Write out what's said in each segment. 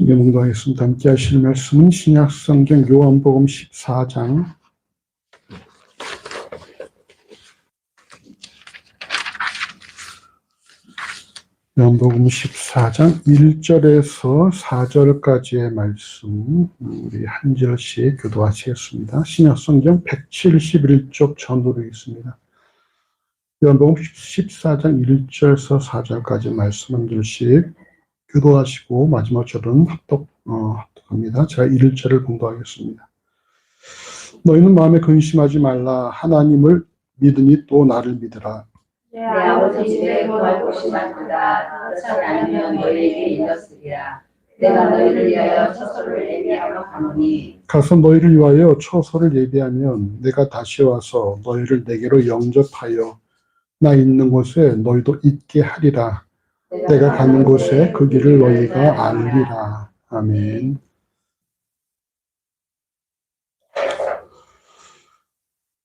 명도하겠습니다. 함께 하실 말씀은 신약성경 요한복음 14장 요한복음 14장 1절에서 4절까지의 말씀 우리 한 절씩 교도하시겠습니다. 신약성경 171쪽 전으로 있습니다. 요한복음 14장 1절에서 4절까지 말씀 한 절씩 교도하시고 마지막 절은 합독합니다. 제가 1절을 봉독하겠습니다. 너희는 마음에 근심하지 말라. 하나님을 믿으니 또 나를 믿으라. 내 아버지 집에 거할 곳이 많도다. 그렇지 않으면 너희에게 일렀으리라. 내가 너희를 위하여 처소를 예비하러 가노니 가서 너희를 위하여 처소를 예비하면 내가 다시 와서 너희를 내게로 영접하여 나 있는 곳에 너희도 있게 하리라. 내가 가는 곳에 그 길을 너희가 알리라. 아멘.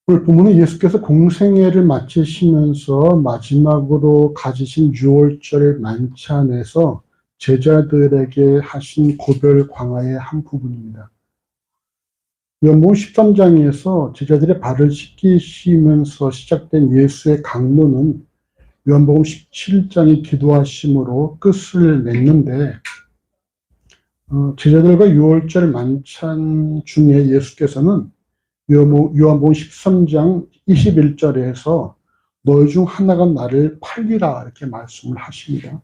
오늘 본문은 예수께서 공생애를 마치시면서 마지막으로 가지신 6월절 만찬에서 제자들에게 하신 고별 광화의 한 부분입니다. 요한복음 13장에서 제자들의 발을 씻기시면서 시작된 예수의 강론은 요한복음 17장의 기도하심으로 끝을 맺는데 제자들과 6월절 만찬 중에 예수께서는 요한복음 13장 21절에서 너희 중 하나가 나를 팔리라 이렇게 말씀을 하십니다.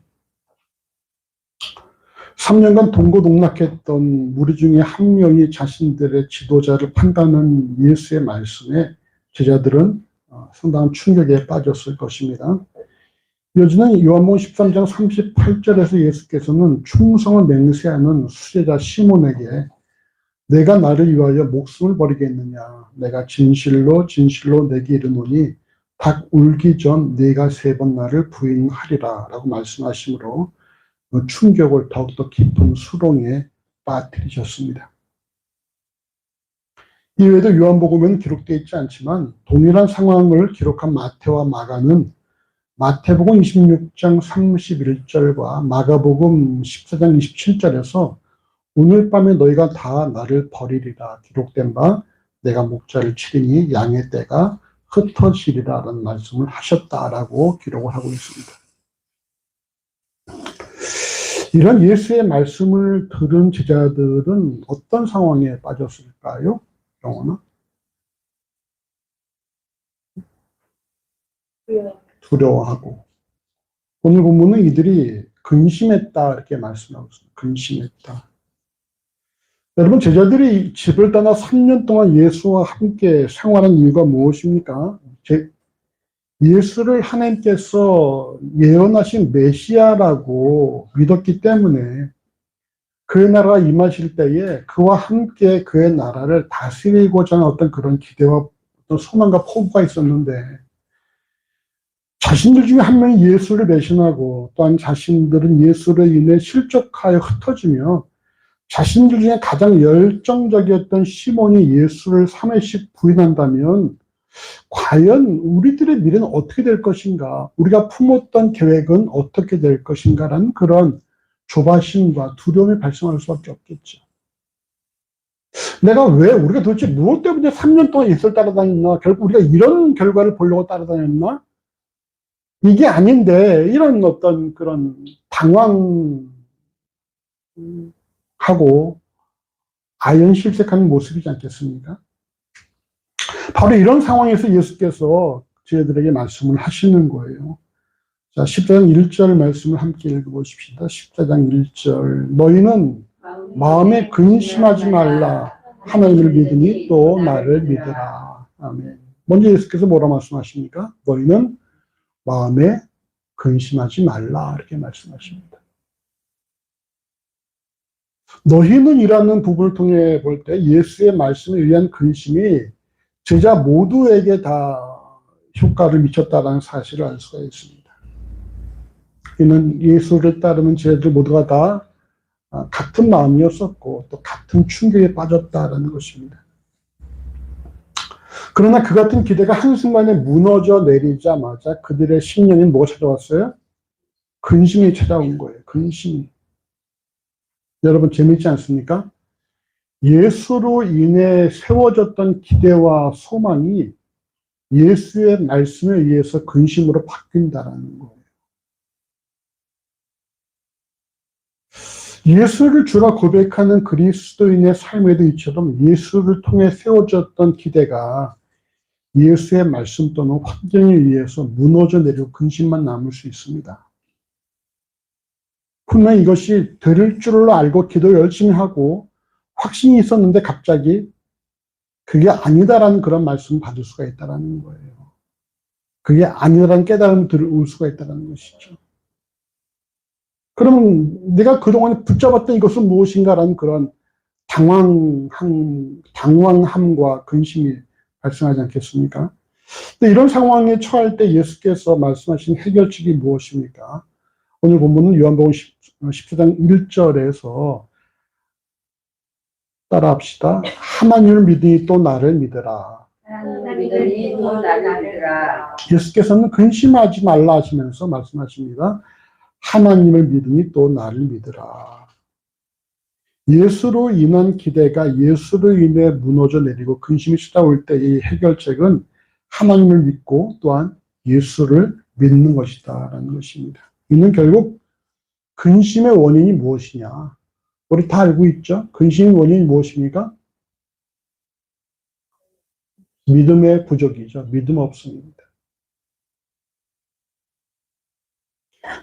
3년간 동고동락했던 무리 중에 한 명이 자신들의 지도자를 판다는 예수의 말씀에 제자들은 상당한 충격에 빠졌을 것입니다. 이어지는 요한복음 13장 38절에서 예수께서는 충성을 맹세하는 수제자 시몬에게 내가 나를 위하여 목숨을 버리겠느냐. 내가 진실로 진실로 내게 이르노니 닭 울기 전 네가 3번 나를 부인하리라 라고 말씀하시므로 충격을 더욱더 깊은 수렁에 빠뜨리셨습니다. 이외에도 요한복음에는 기록되어 있지 않지만 동일한 상황을 기록한 마태와 마가는 마태복음 26장 31절과 마가복음 14장 27절에서 오늘 밤에 너희가 다 나를 버리리라 기록된 바 내가 목자를 치리니 양의 떼가 흩어지리라 라는 말씀을 하셨다라고 기록을 하고 있습니다. 이런 예수의 말씀을 들은 제자들은 어떤 상황에 빠졌을까요? 영원아? 두려워하고 오늘 본문은 이들이 근심했다 이렇게 말씀하고 있습니다. 근심했다. 여러분 제자들이 집을 떠나 3년 동안 예수와 함께 생활한 이유가 무엇입니까? 예수를 하나님께서 예언하신 메시아라고 믿었기 때문에 그의 나라가 임하실 때에 그와 함께 그의 나라를 다스리고자 하는 어떤 그런 기대와 어떤 소망과 포부가 있었는데 자신들 중에 한 명이 예수를 배신하고 또한 자신들은 예수로 인해 실족하여 흩어지며 자신들 중에 가장 열정적이었던 시몬이 예수를 3회씩 부인한다면 과연 우리들의 미래는 어떻게 될 것인가? 우리가 품었던 계획은 어떻게 될 것인가라는 그런 조바심과 두려움이 발생할 수밖에 없겠죠. 우리가 도대체 무엇 때문에 3년 동안 예수를 따라다녔나? 결국 우리가 이런 결과를 보려고 따라다녔나? 이게 아닌데, 이런 어떤 그런 당황하고 아연실색하는 모습이지 않겠습니까? 바로 이런 상황에서 예수께서 저희들에게 말씀을 하시는 거예요. 자, 14장 1절 말씀을 함께 읽어보십시다. 14장 1절. 너희는 마음에 근심하지 말라. 하나님을 믿으니 또 나를 믿으라. 아멘. 먼저 예수께서 뭐라 말씀하십니까? 너희는 마음에 근심하지 말라. 이렇게 말씀하십니다. 너희는 이라는 부분을 통해 볼 때 예수의 말씀에 의한 근심이 제자 모두에게 다 효과를 미쳤다는 사실을 알 수가 있습니다. 이는 예수를 따르는 제자들 모두가 다 같은 마음이었었고 또 같은 충격에 빠졌다는 것입니다. 그러나 그 같은 기대가 한순간에 무너져 내리자마자 그들의 심령엔 뭐가 찾아왔어요? 근심이 찾아온 거예요. 근심이. 여러분 재미있지 않습니까? 예수로 인해 세워졌던 기대와 소망이 예수의 말씀에 의해서 근심으로 바뀐다는 거예요. 예수를 주라 고백하는 그리스도인의 삶에도 이처럼 예수를 통해 세워졌던 기대가 예수의 말씀 또는 환경에 의해서 무너져 내리고 근심만 남을 수 있습니다. 분명 이것이 들을 줄로 알고 기도 열심히 하고 확신이 있었는데 갑자기 그게 아니다라는 그런 말씀을 받을 수가 있다는 거예요. 그게 아니다라는 깨달음을 들을 수가 있다는 것이죠. 그러면 내가 그동안 붙잡았던 이것은 무엇인가라는 그런 당황함과 근심이 발생하지 않겠습니까? 근데 이런 상황에 처할 때 예수께서 말씀하신 해결책이 무엇입니까? 오늘 본문은 요한복음 14장 1절에서 따라합시다. 하나님을 믿으니 또 나를 믿으라. 믿으니 또 나를 믿으라. 예수께서는 근심하지 말라 하시면서 말씀하십니다. 하나님을 믿으니 또 나를 믿으라. 예수로 인한 기대가 예수로 인해 무너져 내리고 근심이 찾아올 때 이 해결책은 하나님을 믿고 또한 예수를 믿는 것이다라는 것입니다. 이는 결국 근심의 원인이 무엇이냐? 우리 다 알고 있죠? 근심의 원인이 무엇입니까? 믿음의 부족이죠. 믿음 없음입니다.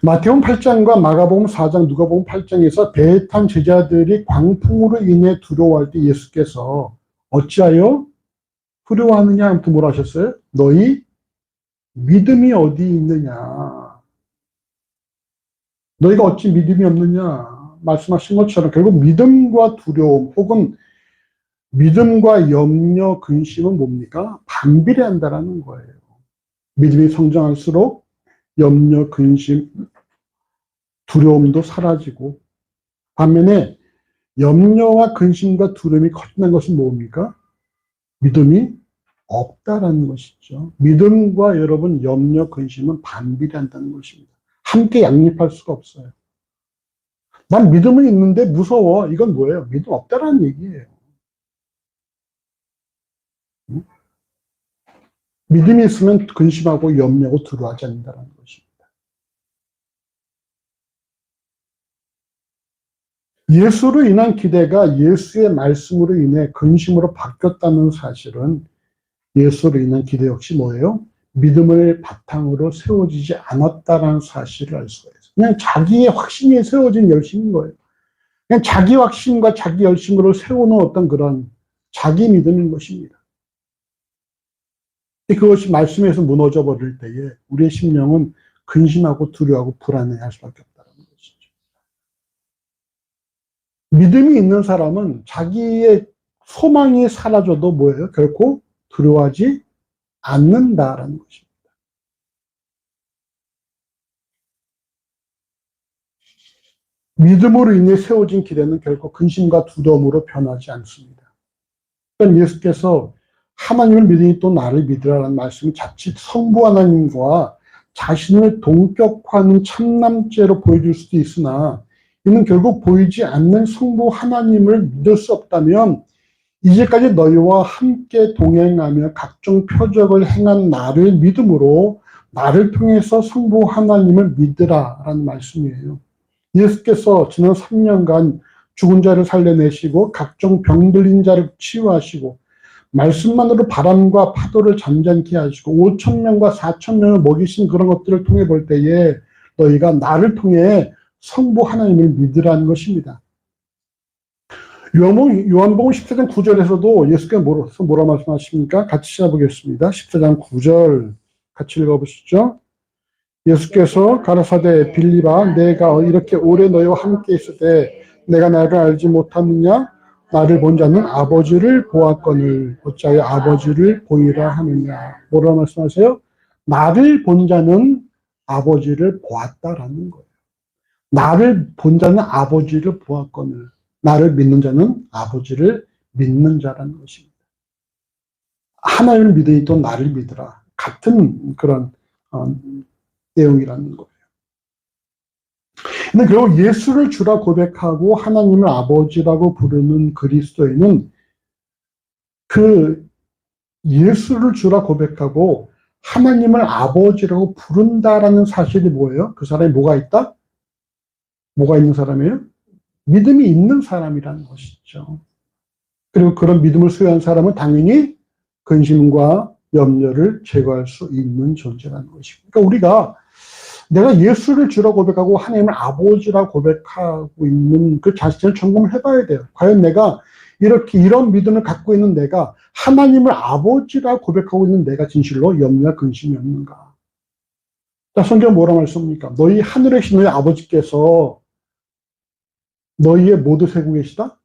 마태복음 8장과 마가복음 4장, 누가복음 8장에서 배에 탄 제자들이 광풍으로 인해 두려워할 때 예수께서 어찌하여 두려워하느냐 아무튼 뭐라 하셨어요? 너희 믿음이 어디 있느냐? 너희가 어찌 믿음이 없느냐? 말씀하신 것처럼 결국 믿음과 두려움 혹은 믿음과 염려, 근심은 뭡니까? 반비례한다라는 거예요. 믿음이 성장할수록 염려, 근심, 두려움도 사라지고 반면에 염려와 근심과 두려움이 커진다는 것은 뭡니까? 믿음이 없다라는 것이죠. 믿음과 여러분 염려, 근심은 반비례한다는 것입니다. 함께 양립할 수가 없어요. 난 믿음은 있는데 무서워. 이건 뭐예요? 믿음 없다라는 얘기예요. 믿음이 있으면 근심하고 염려하고 두려워하지 않는다는 것입니다. 예수로 인한 기대가 예수의 말씀으로 인해 근심으로 바뀌었다는 사실은 예수로 인한 기대 역시 뭐예요? 믿음을 바탕으로 세워지지 않았다는 사실을 알 수가 있어요. 그냥 자기의 확신이 세워진 열심인 거예요. 그냥 자기 확신과 자기 열심으로 세우는 어떤 그런 자기 믿음인 것입니다. 그것이 말씀에서 무너져 버릴 때에 우리의 심령은 근심하고 두려워하고 불안해할 수밖에 없다는 것이죠. 믿음이 있는 사람은 자기의 소망이 사라져도 뭐예요? 결코 두려워하지 않는다라는 것입니다. 믿음으로 인해 세워진 기대는 결코 근심과 두려움으로 변하지 않습니다. 그러니까 예수께서 하나님을 믿으니 또 나를 믿으라는 말씀이 자칫 성부 하나님과 자신을 동격화하는 참남죄로 보여줄 수도 있으나 이는 결국 보이지 않는 성부 하나님을 믿을 수 없다면 이제까지 너희와 함께 동행하며 각종 표적을 행한 나를 믿음으로 나를 통해서 성부 하나님을 믿으라라는 말씀이에요. 예수께서 지난 3년간 죽은 자를 살려내시고 각종 병들린 자를 치유하시고 말씀만으로 바람과 파도를 잠잠케 하시고 5,000명과 4,000명을 먹이신 그런 것들을 통해 볼 때에 너희가 나를 통해 성부 하나님을 믿으라는 것입니다. 요한복음 14장 9절에서도 예수께서 뭐라 말씀하십니까? 같이 찾아보겠습니다. 14장 9절 같이 읽어보시죠. 예수께서 가라사대 빌립아 내가 이렇게 오래 너희와 함께 있을 때 내가 나를 알지 못하느냐? 나를 본 자는 아버지를 보았거늘 어찌하여 아버지를 보이라 하느냐. 뭐라 말씀하세요? 나를 본 자는 아버지를 보았다라는 거예요. 나를 본 자는 아버지를 보았거늘 나를 믿는 자는 아버지를 믿는 자라는 것입니다. 하나님을 믿으니 또 나를 믿으라. 같은 그런 내용이라는 거예요. 근데 결국 예수를 주라 고백하고 하나님을 아버지라고 부르는 그리스도인은 그 예수를 주라 고백하고 하나님을 아버지라고 부른다라는 사실이 뭐예요? 그 사람이 뭐가 있다? 뭐가 있는 사람이에요? 믿음이 있는 사람이라는 것이죠. 그리고 그런 믿음을 소유한 사람은 당연히 근심과 염려를 제거할 수 있는 존재라는 것이고. 그러니까 우리가 내가 예수를 주라 고백하고 하나님을 아버지라 고백하고 있는 그 자신을 점검을 해봐야 돼요. 과연 내가 이런 믿음을 갖고 있는 내가 하나님을 아버지라 고백하고 있는 내가 진실로 염려와 근심이 없는가? 자, 성경은 뭐라 말씀합니까? 너희 하늘에 계신 너희 아버지께서 너희의 모두 세우고 계시다?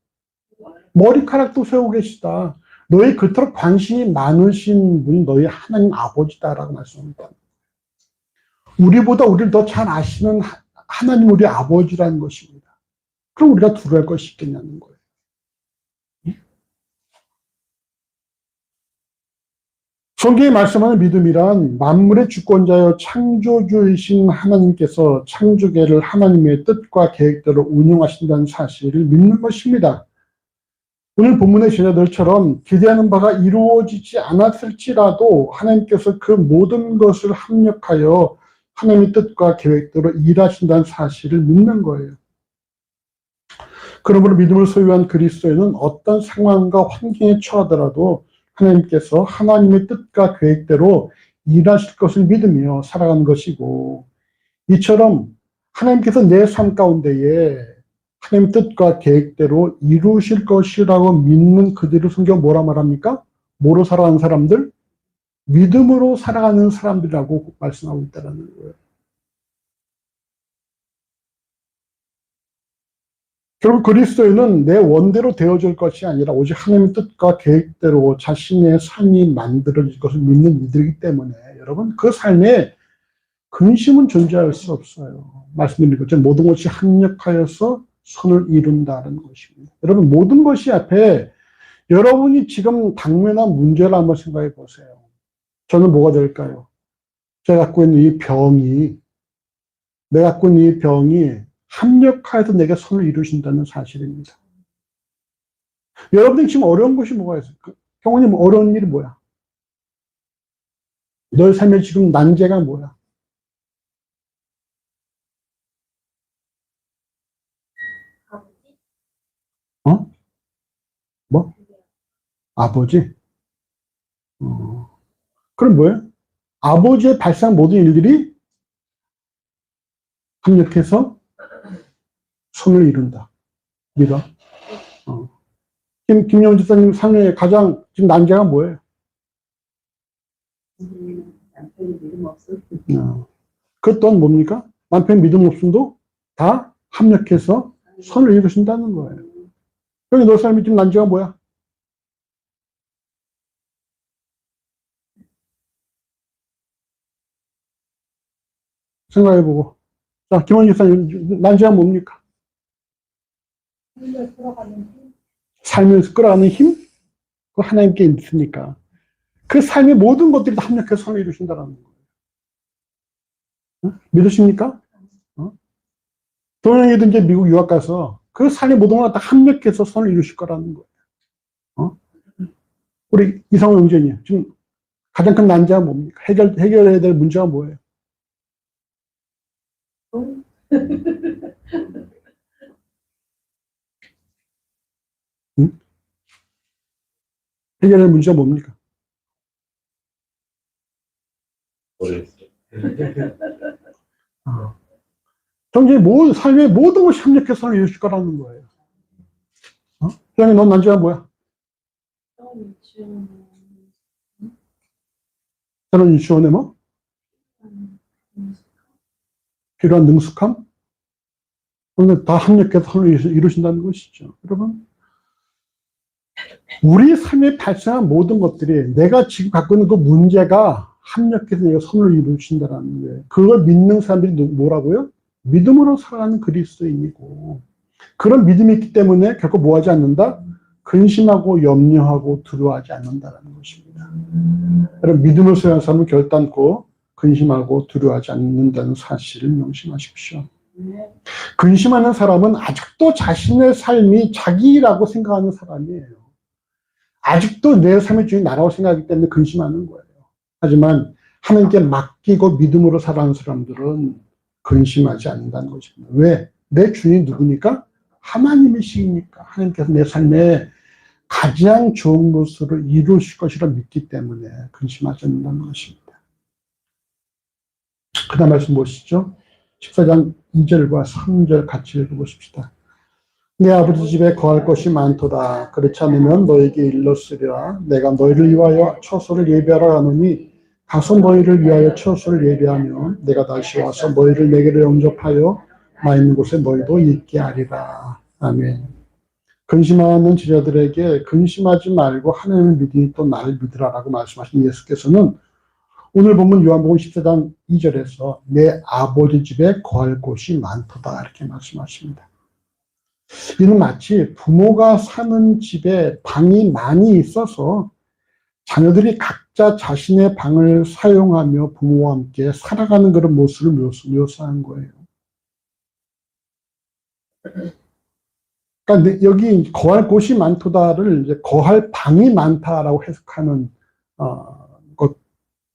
머리카락도 세우고 계시다. 너희 그토록 관심이 많으신 분이 너희 하나님 아버지다라고 말씀합니다. 우리보다 우리를 더 잘 아시는 하나님 우리 아버지라는 것입니다. 그럼 우리가 두려워할 것이 있겠냐는 거예요. 성경이 말씀하는 믿음이란 만물의 주권자여 창조주이신 하나님께서 창조계를 하나님의 뜻과 계획대로 운영하신다는 사실을 믿는 것입니다. 오늘 본문의 제자들처럼 기대하는 바가 이루어지지 않았을지라도 하나님께서 그 모든 것을 합력하여 하나님의 뜻과 계획대로 일하신다는 사실을 믿는 거예요. 그러므로 믿음을 소유한 그리스도인은 어떤 상황과 환경에 처하더라도 하나님께서 하나님의 뜻과 계획대로 일하실 것을 믿으며 살아가는 것이고, 이처럼 하나님께서 내 삶 가운데에 하나님의 뜻과 계획대로 이루실 것이라고 믿는 그들을 성경 뭐라 말합니까? 뭐로 살아가는 사람들? 믿음으로 살아가는 사람들이라고 말씀하고 있다는 거예요. 결국 그리스도인은 내 원대로 되어질 것이 아니라 오직 하나님의 뜻과 계획대로 자신의 삶이 만들어질 것을 믿는 이들이기 때문에 여러분 그 삶에 근심은 존재할 수 없어요. 말씀드린 것처럼 모든 것이 합력하여서 선을 이룬다는 것입니다. 여러분 모든 것이 앞에 여러분이 지금 당면한 문제를 한번 생각해 보세요. 저는 뭐가 될까요? 제가 갖고 있는 이 병이 내가 갖고 있는 이 병이 합력하여서 내게 선을 이루신다는 사실입니다. 여러분들이 지금 어려운 것이 뭐가 있을까? 경호님 어려운 일이 뭐야? 너의 삶에 지금 난제가 뭐야? 어? 뭐? 아버지? 그럼 뭐예요? 아버지의 발생한 모든 일들이 합력해서 선을 이룬다. 믿어. 김영훈 집사님 삶에 가장 지금 난제가 뭐예요? 남편이 믿음 없음. 그 또한 뭡니까? 남편 믿음 없음도 다 합력해서 선을 이루신다는 거예요. 그러니 너 삶이 지금 난제가 뭐야? 생각해보고. 자, 김원희 집사님 난제가 뭡니까? 삶을 끌어가는 힘? 그 하나님께 있으니까. 그 삶의 모든 것들이 다 합력해서 선을 이루신다는 거예요. 믿으십니까? 동영이도 이제 미국 유학 가서 그 삶의 모든 걸 다 합력해서 선을 이루실 거라는 거예요. 우리 이상호 형제님, 지금 가장 큰 난제가 뭡니까? 해결해야 될 문제가 뭐예요? 해결할 문제가 뭡니까? 정말 삶의 모든 것이 합력해서 선을 이루실 거라는 거예요. 그러니 넌 난제가 뭐야? 저는 유치원에 뭐? 필요한 능숙함? 근데 다 합력해서 선을 이루신다는 것이죠. 여러분, 우리 삶에 발생한 모든 것들이 내가 지금 갖고 있는 그 문제가 합력해서 내가 선을 이루신다는 거예요. 그걸 믿는 사람들이 뭐라고요? 믿음으로 살아가는 그리스도인이고, 그런 믿음이 있기 때문에 결코 뭐하지 않는다? 근심하고 염려하고 두려워하지 않는다는 것입니다. 여러분, 믿음을 소유한 사람은 결단코 근심하고 두려워하지 않는다는 사실을 명심하십시오. 근심하는 사람은 아직도 자신의 삶이 자기라고 생각하는 사람이에요. 아직도 내 삶의 주인이 나라고 생각하기 때문에 근심하는 거예요. 하지만 하나님께 맡기고 믿음으로 살아가는 사람들은 근심하지 않는다는 것입니다. 왜? 내 주인이 누구니까? 하나님이시니까. 하나님께서 내 삶에 가장 좋은 것으로 이루실 것이라 믿기 때문에 근심하지 않는다는 것입니다. 그 다음 말씀 보시죠. 14장 2절과 3절 같이 읽어보십시다. 내 아버지 집에 거할 것이 많도다. 그렇지 않으면 너에게 일렀으리라. 내가 너희를 위하여 처소를 예비하러 가노니 가서 너희를 위하여 처소를 예비하면 내가 다시 와서 너희를 내게로 영접하여 나 있는 곳에 너희도 있게 하리라. 아멘. 근심하는 제자들에게 근심하지 말고 하나님을 믿으니 또 나를 믿으라라고 말씀하신 예수께서는 오늘 보면 요한복음 14장 2절에서 내 아버지 집에 거할 곳이 많도다 이렇게 말씀하십니다. 이는 마치 부모가 사는 집에 방이 많이 있어서 자녀들이 각자 자신의 방을 사용하며 부모와 함께 살아가는 그런 모습을 묘사한 거예요. 그러니까 여기 거할 곳이 많도다를 이제 거할 방이 많다라고 해석하는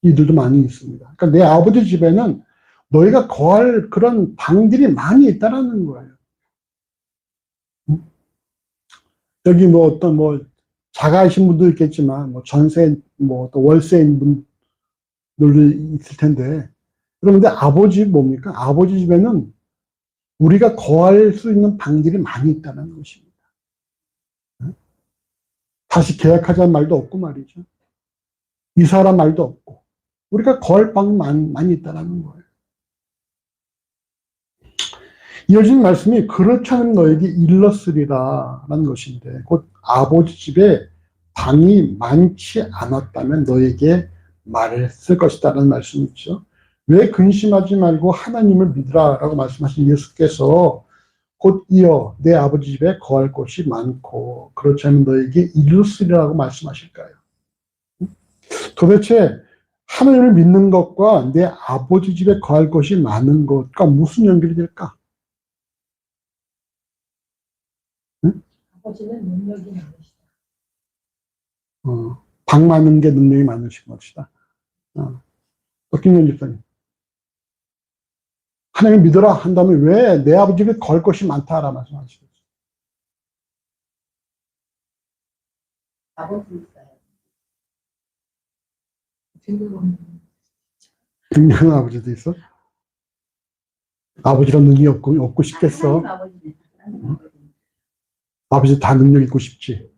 이들도 많이 있습니다. 그러니까 내 아버지 집에는 너희가 거할 그런 방들이 많이 있다라는 거예요. 여기 뭐 어떤 뭐 자가이신 분도 있겠지만 뭐 전세 뭐 또 월세인 분들도 있을 텐데 그런데 아버지 뭡니까? 아버지 집에는 우리가 거할 수 있는 방들이 많이 있다는 것입니다. 다시 계약하자는 말도 없고 말이죠. 이사란 말도 없고 우리가 거할 방이 많이 있다는 거예요. 이어진 말씀이 그렇지 않으면 너에게 일렀으리라 라는 것인데 곧 아버지 집에 방이 많지 않았다면 너에게 말했을 것이다 라는 말씀이죠. 왜 근심하지 말고 하나님을 믿으라 라고 말씀하신 예수께서 곧 이어 내 아버지 집에 거할 곳이 많고 그렇지 않으면 너에게 일렀으리라고 말씀하실까요? 도대체 하나님을 믿는 것과 내 아버지 집에 거할 것이 많은 것과 무슨 연결이 될까? 응? 아버지는 능력이 많으시다. 방 많은 게 능력이 많으신 것이다. 김현 집사님. 하나님 믿어라 한다면 왜 내 아버지 집에 걸 것이 많다라 말씀하시겠어요? 아버지 있어요. 능력은 아버지도 있어? 아버지랑 능력이 없고 싶겠어? 아버지 다 능력 있고 싶지.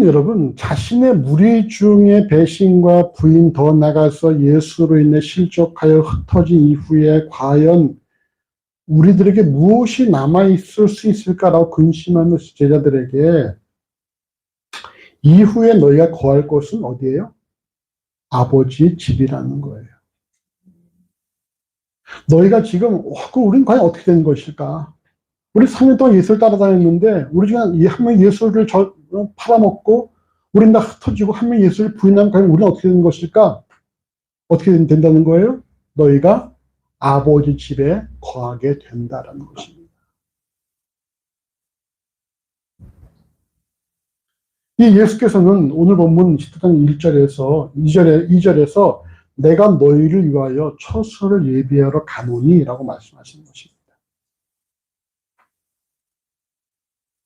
여러분, 자신의 무리 중에 배신과 부인 더 나가서 예수로 인해 실족하여 흩어진 이후에 과연 우리들에게 무엇이 남아있을 수 있을까라고 근심하는 제자들에게 이후에 너희가 거할 곳은 어디예요? 아버지의 집이라는 거예요. 너희가 지금 우리는 과연 어떻게 되는 것일까? 우리 3년 동안 예수를 따라다녔는데 우리 중에 한 명 예수를 팔아먹고 우린 다 흩어지고 한 명 예수를 부인하면 과연 우리는 어떻게 되는 것일까? 어떻게 된다는 거예요? 너희가 아버지 집에 거하게 된다라는 것입니다. 이 예수께서는 오늘 본문 10장 1절에서 2절에서 내가 너희를 위하여 처소를 예비하러 가노니 라고 말씀하시는 것입니다.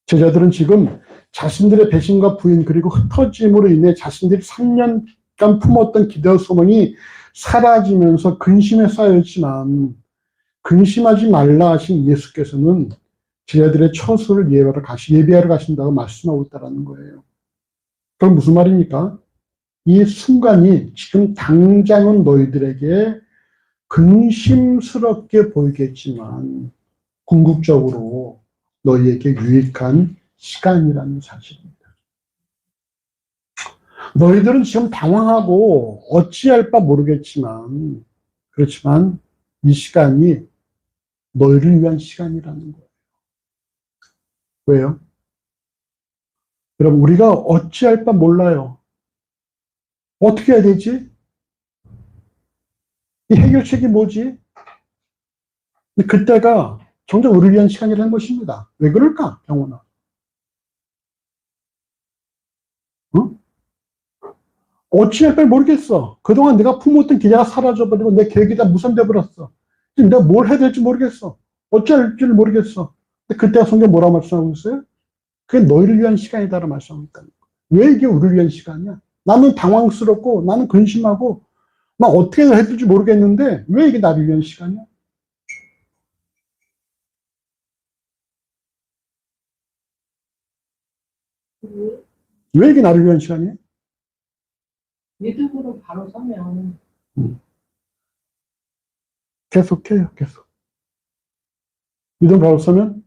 제자들은 지금 자신들의 배신과 부인 그리고 흩어짐으로 인해 자신들이 3년간 품었던 기대와 소망이 사라지면서 근심에 쌓였지만 근심하지 말라 하신 예수께서는 제자들의 처소를 예비하러 가신다고 말씀하고 있다는 거예요. 그럼 무슨 말입니까? 이 순간이 지금 당장은 너희들에게 근심스럽게 보이겠지만 궁극적으로 너희에게 유익한 시간이라는 사실입니다. 너희들은 지금 당황하고 어찌할 바 모르겠지만 그렇지만 이 시간이 너희를 위한 시간이라는 거예요. 왜요? 여러분 우리가 어찌할 바 몰라요. 어떻게 해야 되지? 이 해결책이 뭐지? 근데 그때가 정작 우리를 위한 시간이라는 것입니다. 왜 그럴까, 경호나? 응? 어찌할까 모르겠어. 그동안 내가 품었던 기대가 사라져버리고 내 계획이 다 무산돼 버렸어. 지금 내가 뭘 해야 될지 모르겠어. 어찌할지를 모르겠어. 근데 그때가 성경 뭐라고 말씀하고 있어요? 그게 너희를 위한 시간이다라고 말씀하고 있다는 거야. 왜 이게 우리를 위한 시간이야? 나는 당황스럽고 나는 근심하고 막 어떻게 해야 될지 모르겠는데 왜 이게 나를 위한 시간이야? 왜 이게 나를 위한 시간이야? 믿음으로 바로 서면 계속해요, 계속. 믿음 바로 서면,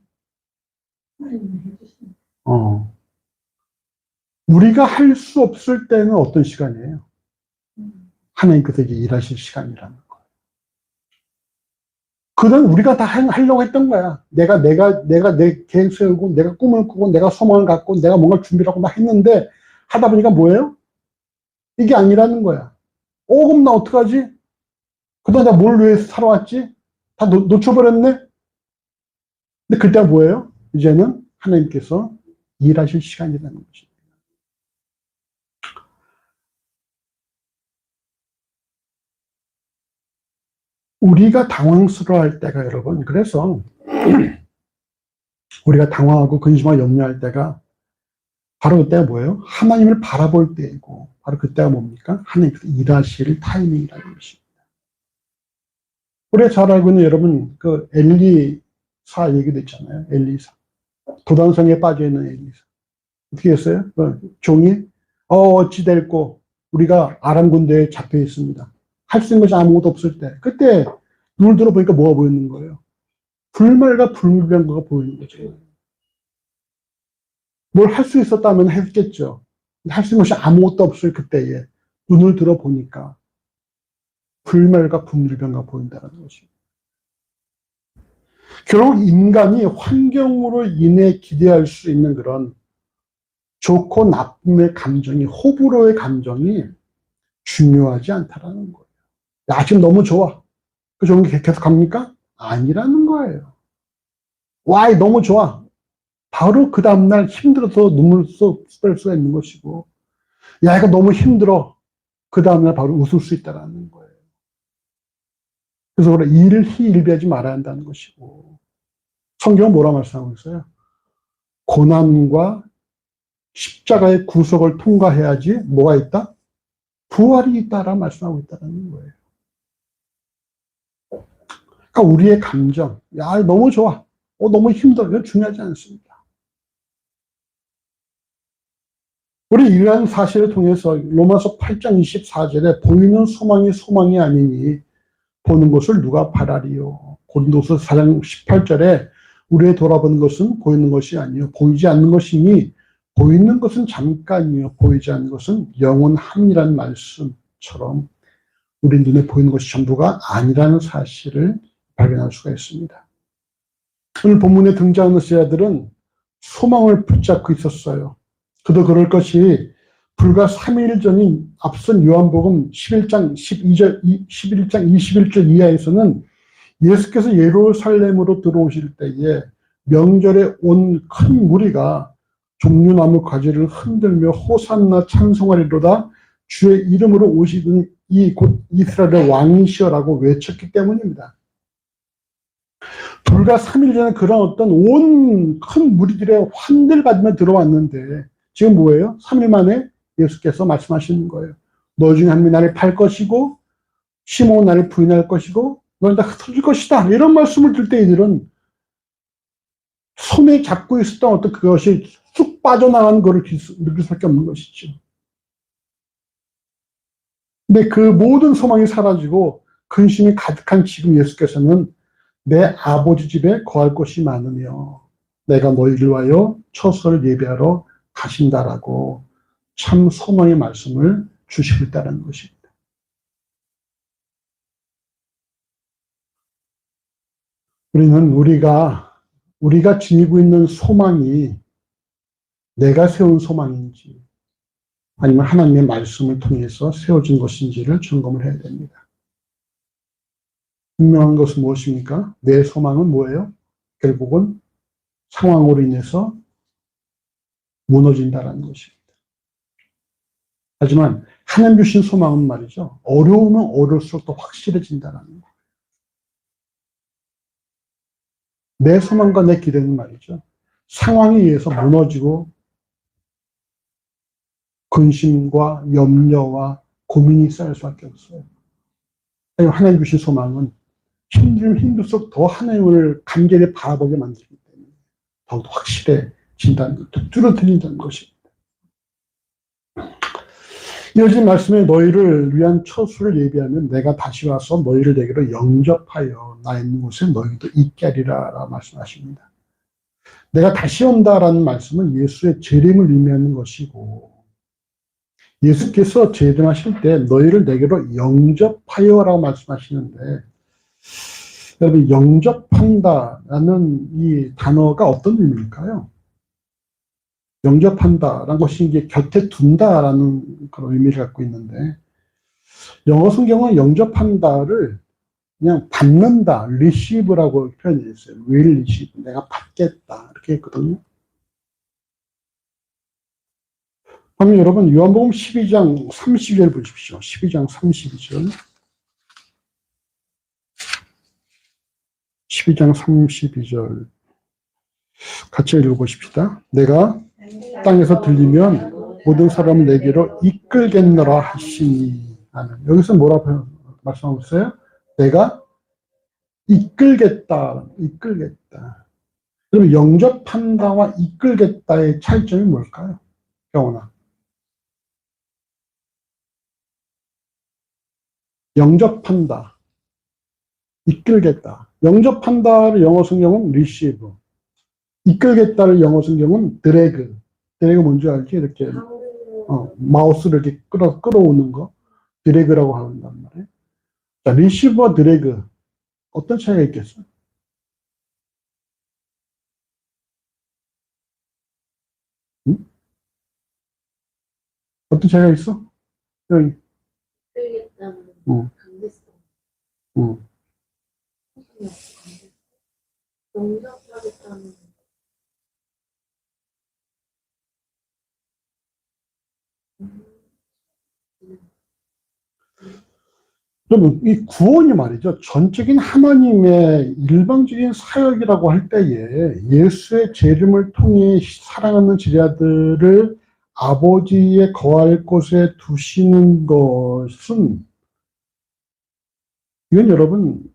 하나님이 해주시는 우리가 할 수 없을 때는 어떤 시간이에요? 하나님께서 이제 일하실 시간이라는 거예요. 그건 우리가 다 하려고 했던 거야. 내가 내 계획 세우고, 내가 꿈을 꾸고, 내가 소망을 갖고, 내가 뭔가 준비를 하고 막 했는데, 하다 보니까 뭐예요? 이게 아니라는 거야. 그럼 나 어떡하지? 그동안 내가 뭘 위해서 살아왔지? 다 놓쳐버렸네? 근데 그때가 뭐예요? 이제는 하나님께서 일하실 시간이라는 거죠. 우리가 당황스러워할 때가 여러분, 그래서 우리가 당황하고 근심하고 염려할 때가 바로 그때가 뭐예요? 하나님을 바라볼 때이고, 바로 그때가 뭡니까? 하나님께서 일하실 타이밍이라는 것입니다. 우리가 잘 알고 있는 여러분, 그 엘리사 얘기도 있잖아요. 엘리사. 도단성에 빠져있는 엘리사. 어떻게 했어요? 종이, 어찌 될꼬, 우리가 아람 군대에 잡혀 있습니다. 할 수 있는 것이 아무것도 없을 때. 그때 눈을 들어보니까 뭐가 보이는 거예요? 불말과 불무병거가 보이는 거죠. 뭘 할 수 있었다면 했겠죠. 할 수 있는 것이 아무것도 없을 그때에 눈을 들어보니까 불말과 불무병거가 보인다는 것이죠. 결국 인간이 환경으로 인해 기대할 수 있는 그런 좋고 나쁨의 감정이, 호불호의 감정이 중요하지 않다라는 거예요. 야, 지금 너무 좋아. 그 좋은 게 계속 갑니까? 아니라는 거예요. 와, 너무 좋아. 바로 그 다음날 힘들어서 눈물 쏟을 수가 있는 것이고, 야, 이거 너무 힘들어. 그 다음날 바로 웃을 수 있다는 거예요. 그래서 그래, 일비하지 말아야 한다는 것이고, 성경은 뭐라 말씀하고 있어요? 고난과 십자가의 구속을 통과해야지 뭐가 있다? 부활이 있다라 말씀하고 있다는 거예요. 그러니까 우리의 감정, 야, 너무 좋아. 너무 힘들어. 이건 중요하지 않습니다. 우리 이러한 사실을 통해서 로마서 8장 24절에 보이는 소망이 아니니 보는 것을 누가 바라리요. 고린도서 4장 18절에 우리의 돌아보는 것은 보이는 것이 아니요 보이지 않는 것이니 보이는 것은 잠깐이요 보이지 않는 것은 영원함이라는 말씀처럼 우리 눈에 보이는 것이 전부가 아니라는 사실을 발견할 수가 있습니다. 오늘 본문에 등장하는 제자들은 소망을 붙잡고 있었어요. 그도 그럴 것이 불과 3일 전인 앞선 요한복음 11장 21절 이하에서는 예수께서 예루살렘으로 들어오실 때에 명절에 온 큰 무리가 종류나무 가지를 흔들며 호산나 찬송하리로다 주의 이름으로 오시던 이 곧 이스라엘의 왕이시여라고 외쳤기 때문입니다. 불과 3일 전에 그런 어떤 온 큰 무리들의 환대를 받으며 들어왔는데 지금 뭐예요? 3일 만에 예수께서 말씀하시는 거예요. 너 중에 한 명이 나를 팔 것이고 시몬은 나를 부인할 것이고 너는 다 흩어질 것이다. 이런 말씀을 들 때 이들은 손에 잡고 있었던 어떤 그것이 쑥 빠져나가는 것을 느낄 수밖에 없는 것이죠. 근데 그 모든 소망이 사라지고 근심이 가득한 지금 예수께서는 내 아버지 집에 거할 곳이 많으며 내가 너희를 위하여 처소를 예비하러 가신다라고 참 소망의 말씀을 주시고 있다는 것입니다. 우리는 우리가 지니고 있는 소망이 내가 세운 소망인지 아니면 하나님의 말씀을 통해서 세워진 것인지를 점검을 해야 됩니다. 분명한 것은 무엇입니까? 내 소망은 뭐예요? 결국은 상황으로 인해서 무너진다는 것입니다. 하지만 하나님 주신 소망은 말이죠. 어려우면 어려울수록 더 확실해진다는 거예요. 내 소망과 내 기대는 말이죠. 상황에 의해서 무너지고 근심과 염려와 고민이 쌓일 수밖에 없어요. 하나님 주신 소망은 힘들면 힘들수록 더 하나님을 간절히 바라보게 만들기 때문에 더욱 확실해진다는 것, 더 뚜렷해진다는 것입니다. 이어진 말씀에 너희를 위한 처수를 예비하면 내가 다시 와서 너희를 내게로 영접하여 나 있는 곳에 너희도 있게 하리라 라고 말씀하십니다. 내가 다시 온다라는 말씀은 예수의 재림을 의미하는 것이고 예수께서 재림하실 때 너희를 내게로 영접하여 라고 말씀하시는데 여러분 영접한다라는 이 단어가 어떤 의미일까요? 영접한다라는 것이 이게 곁에 둔다라는 그런 의미를 갖고 있는데 영어 성경은 영접한다를 그냥 받는다, receive라고 표현해 있어요. will receive, 내가 받겠다 이렇게 했거든요. 그럼 여러분 요한복음 12장 32절 보십시오. 12장 32절 12장 32절 같이 읽어보십시다. 내가 땅에서 들리면 모든 사람을 내게로 이끌겠노라 하시니 하는. 여기서 뭐라고 말씀하고 있어요? 내가 이끌겠다. 그럼 영접한다와 이끌겠다의 차이점이 뭘까요? 경원아. 영접한다. 이끌겠다. 영접한다를 영어 성경은 receive. 이끌겠다를 영어 성경은 drag. 드래그 뭔지 알지? 이렇게 마우스를 이렇게 끌어오는 거 드래그라고 한단 말이에요. 자, 리시브와 드래그 어떤 차이가 있겠어요? 응? 어떤 차이가 있어? 여기. 끌겠다는 응. 강제성. 응. 용접하겠다는 그러면 이 구원이 말이죠. 전적인 하나님의 일방적인 사역이라고 할 때에 예수의 재림을 통해 사랑하는 제자들을 아버지의 거할 곳에 두시는 것은 이건 여러분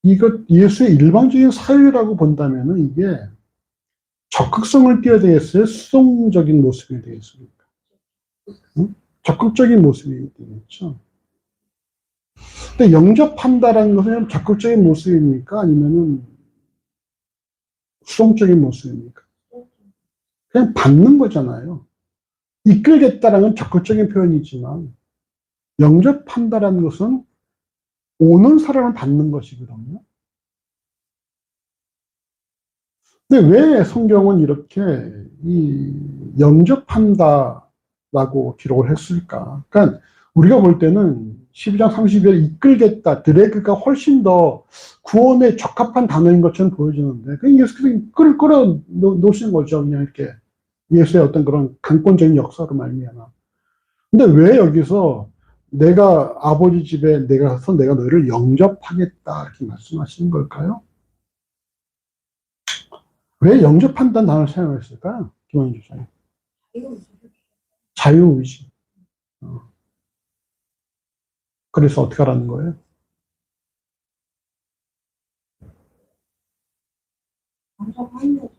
이것 예수의 일방적인 사역이라고 본다면은 이게 적극성을 띄어야 되겠어요? 수동적인 모습이 되겠습니까? 응? 적극적인 모습이 되겠죠. 근데 영접한다라는 것은 적극적인 모습입니까? 아니면은 수동적인 모습입니까? 그냥 받는 거잖아요. 이끌겠다라는 건 적극적인 표현이지만 영접한다라는 것은 오는 사람을 받는 것이거든요. 근데 왜 성경은 이렇게 이 영접한다라고 기록을 했을까? 그러니까 우리가 볼 때는 12장 30절 이끌겠다, 드래그가 훨씬 더 구원에 적합한 단어인 것처럼 보여지는데 그냥 예수께서 끌어 놓으시는 거죠. 그냥 이렇게 예수의 어떤 그런 강권적인 역사로 말미암아. 근데 왜 여기서 내가 아버지 집에 내가 가서 내가 너희를 영접하겠다 이렇게 말씀하시는 걸까요? 왜 영접한다는 단어를 사용했을까요? 김원희 주사님. 자유의지. 그래서 어떻게 하라는 거예요? 용접하는 거죠.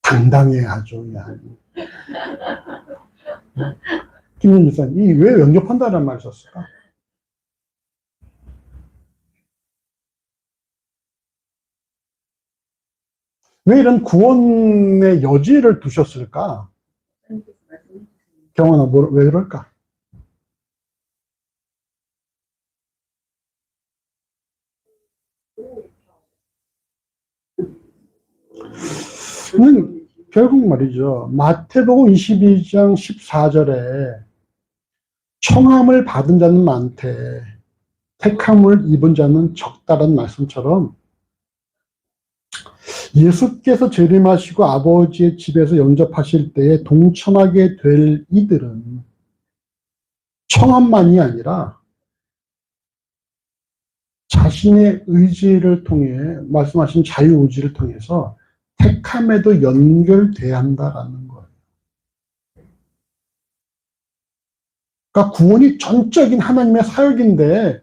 당당해야 하죠. 김원희 주사님, 이 왜 영접한다는 말을 썼을까? 왜 이런 구원의 여지를 두셨을까? 경원아, 왜 그럴까? 결국 말이죠. 마태복음 22장 14절에 청함을 받은 자는 많되 택함을 입은 자는 적다라는 말씀처럼 예수께서 재림하시고 아버지의 집에서 영접하실 때에 동참하게 될 이들은 청함만이 아니라 자신의 의지를 통해 말씀하신 자유의지를 통해서 택함에도 연결돼야 한다라는 거예요. 그러니까 구원이 전적인 하나님의 사역인데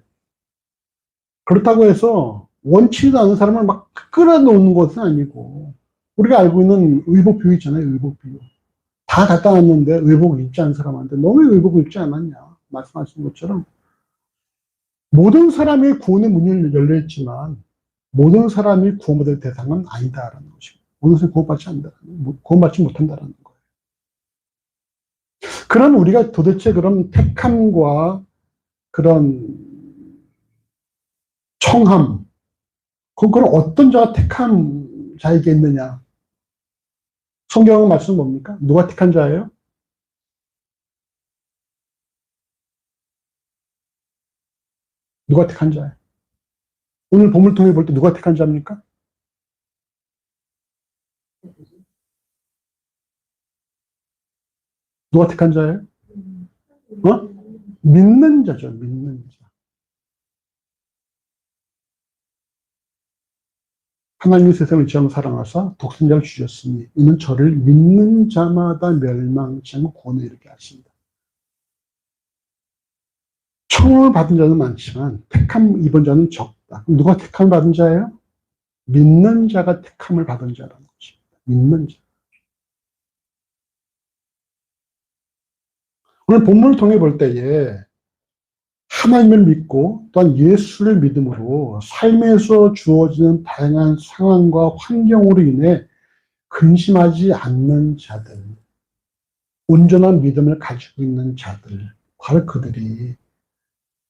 그렇다고 해서 원치도 않은 사람을 막 끌어놓는 것은 아니고 우리가 알고 있는 의복 비유 있잖아요. 의복 비유. 다 갖다 놨는데 의복을 입지 않은 사람한테 너 왜 의복을 입지 않았냐 말씀하신 것처럼 모든 사람이 구원의 문이 열려있지만 모든 사람이 구원받을 대상은 아니다라는 것입니다. 모든 사람이 구원받지 못한다라는 거예요. 그럼 우리가 도대체 그런 택함과 그런 청함, 그건 어떤 자가 택한 자에게 있느냐? 성경의 말씀 뭡니까? 누가 택한 자예요? 누가 택한 자예요? 오늘 본문을 통해 볼 때 누가 택한 자입니까? 누가 택한 자예요? 믿는 자죠, 믿는 자. 하나님이 세상을 이처럼 사랑하사 독생자를 주셨으니 이는 저를 믿는 자마다 멸망치 않고 구원에 이르게 하십니다. 청함을 받은 자는 많지만 택함 입은 자는 적다. 누가 택함을 받은 자예요? 믿는 자가 택함을 받은 자라는 것입니다. 믿는 자. 오늘 본문을 통해 볼 때에 하나님을 믿고 또한 예수를 믿음으로 삶에서 주어지는 다양한 상황과 환경으로 인해 근심하지 않는 자들, 온전한 믿음을 가지고 있는 자들, 바로 그들이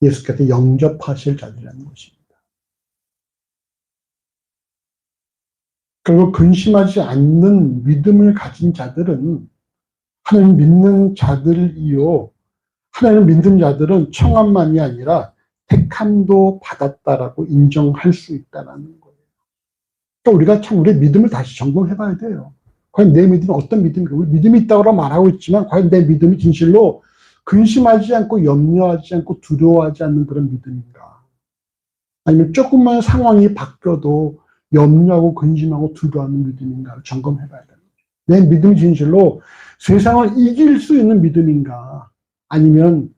예수께서 영접하실 자들이라는 것입니다. 그리고 근심하지 않는 믿음을 가진 자들은 하나님 믿는 자들이요. 하나님 믿는 자들은 청함만이 아니라 택함도 받았다라고 인정할 수 있다는 거예요. 그러니까 우리가 참 우리의 믿음을 다시 점검해 봐야 돼요. 과연 내 믿음은 어떤 믿음인가? 우리 믿음이 있다고 말하고 있지만 과연 내 믿음이 진실로 근심하지 않고 염려하지 않고 두려워하지 않는 그런 믿음인가? 아니면 조금만 상황이 바뀌어도 염려하고 근심하고 두려워하는 믿음인가를 점검해 봐야 돼요. 내 믿음이 진실로 세상을 이길 수 있는 믿음인가? 아니면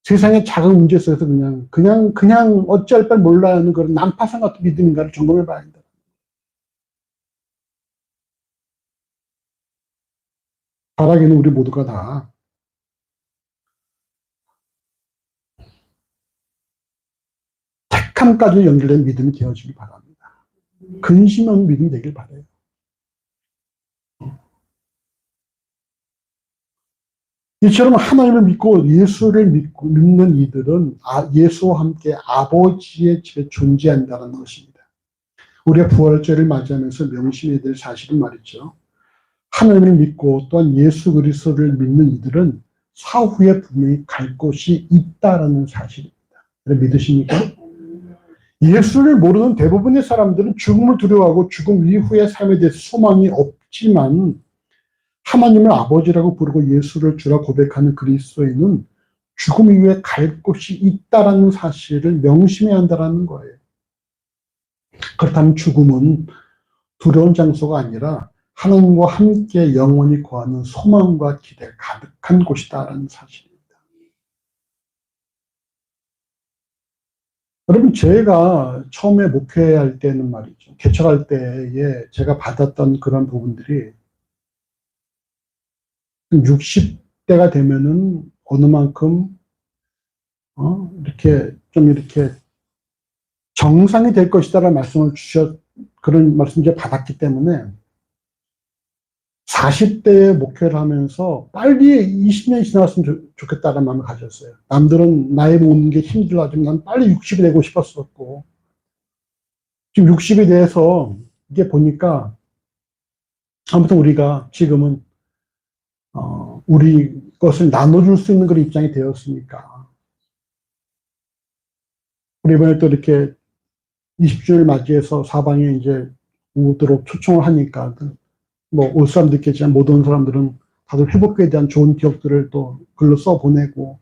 세상의 작은 문제 속에서 그냥 어찌할 바를 몰라야 하는 그런 난파선 같은 믿음인가를 점검해 봐야 한다. 바라기는 우리 모두가 다 택함까지 연결된 믿음이 되어지길 바랍니다. 근심 없는 믿음이 되길 바라요. 이처럼 하나님을 믿고 예수를 믿는 이들은 예수와 함께 아버지의 집에 존재한다는 것입니다. 우리가 부활절을 맞이하면서 명심해야 될 사실은 말이죠. 하나님을 믿고 또한 예수 그리스도를 믿는 이들은 사후에 분명히 갈 곳이 있다라는 사실입니다. 믿으십니까? 예수를 모르는 대부분의 사람들은 죽음을 두려워하고 죽음 이후의 삶에 대해서 소망이 없지만 하나님을 아버지라고 부르고 예수를 주라 고백하는 그리스도인은 죽음 이후에 갈 곳이 있다라는 사실을 명심해야 한다는 거예요. 그렇다면 죽음은 두려운 장소가 아니라 하나님과 함께 영원히 거하는 소망과 기대가 가득한 곳이다라는 사실입니다. 여러분, 제가 처음에 목회할 때는 말이죠. 개척할 때에 제가 받았던 그런 부분들이 60대가 되면은 어느 만큼 이렇게 정상이 될 것이다라는 말씀을 그런 말씀 제가 받았기 때문에 40대에 목회를 하면서 빨리 20년이 지나갔으면 좋겠다는 마음을 가졌어요. 남들은 나이 먹는 게 힘들어가지고 난 빨리 60이 되고 싶었었고 지금 60이 돼서 이게 보니까 아무튼 우리가 지금은 우리 것을 나눠줄 수 있는 그런 입장이 되었으니까 우리 이번에 또 이렇게 20주년을 맞이해서 사방에 이제 오도록 초청을 하니까 뭐 올 사람도 있겠지만 못 온 사람들은 다들 회복에 대한 좋은 기억들을 또 글로 써보내고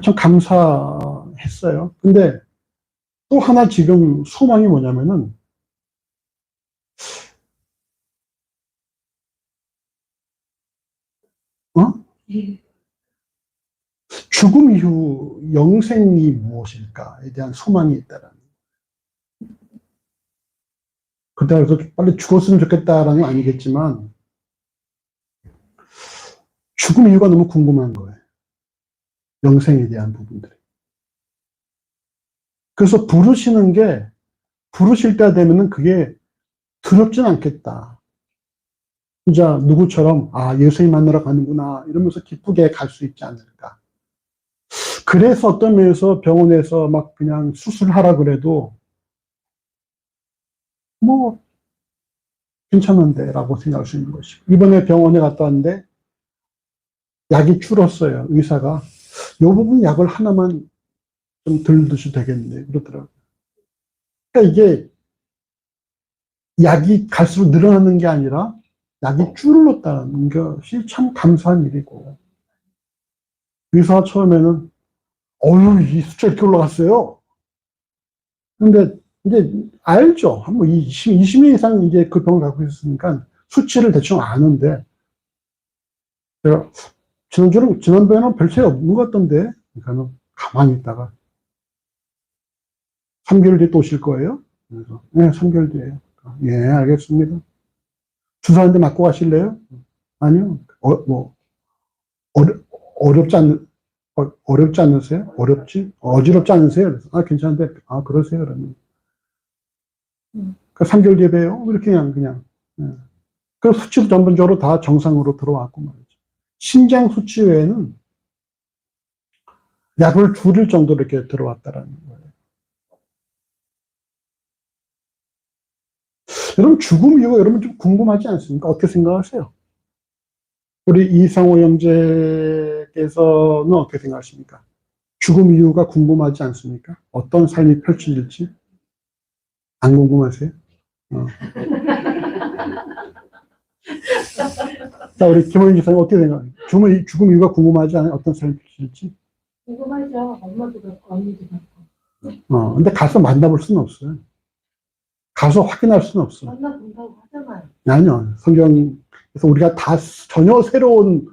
참 감사했어요. 근데 또 하나 지금 소망이 뭐냐면은 죽음 이후 영생이 무엇일까에 대한 소망이 있다라는. 그때서 빨리 죽었으면 좋겠다라는 건 아니겠지만 죽음 이유가 너무 궁금한 거예요. 영생에 대한 부분들이. 그래서 부르실 때 되면은 그게 두렵진 않겠다. 진짜 누구처럼 예수님 만나러 가는구나 이러면서 기쁘게 갈 수 있지 않을까. 그래서 어떤 면에서 병원에서 막 그냥 수술하라 그래도 뭐 괜찮은데 라고 생각할 수 있는 것이고, 이번에 병원에 갔다 왔는데 약이 줄었어요. 의사가 이 부분 약을 하나만 좀 덜 드셔도 되겠네 그러더라고요. 그러니까 이게 약이 갈수록 늘어나는 게 아니라 약이 줄었다는 것이 참 감사한 일이고, 의사가 처음에는 이 숫자 이렇게 올라갔어요. 근데 이제 알죠. 뭐 20년 이상 이제 그 병을 갖고 있으니까 수치를 대충 아는데, 제가 지난번에는 별 차이 없는 것 같던데, 그러니까 가만히 있다가 3개월 뒤에 또 오실 거예요? 그래서 네, 3개월 뒤에요. 예, 알겠습니다. 주사 한 대 맞고 가실래요? 아니요. 어렵지 어렵지 않으세요? 어지럽지 않으세요? 그래서 괜찮은데, 그러세요, 그러면. 그 3개월 뒤에 봬요. 이렇게 그냥. 예. 그 수치도 전반적으로 다 정상으로 들어왔고 말이죠. 신장 수치 외에는 약을 줄일 정도로 이렇게 들어왔다라는 거예요. 여러분, 죽음 이유가 여러분 좀 궁금하지 않습니까? 어떻게 생각하세요? 우리 이상호 형제께서는 어떻게 생각하십니까? 죽음 이유가 궁금하지 않습니까? 어떤 삶이 펼쳐질지? 안 궁금하세요? 자, 우리 김원희 기사님 어떻게 생각해요? 죽음 이유가 궁금하지 않아요? 어떤 삶이 펼쳐질지? 궁금하죠. 엄마도 그렇고 언니도 그렇고. 근데 가서 만나볼 수는 없어요. 가서 확인할 수는 없어. 만나본다고 하잖아요. 아니요. 성경에서 우리가 다 전혀 새로운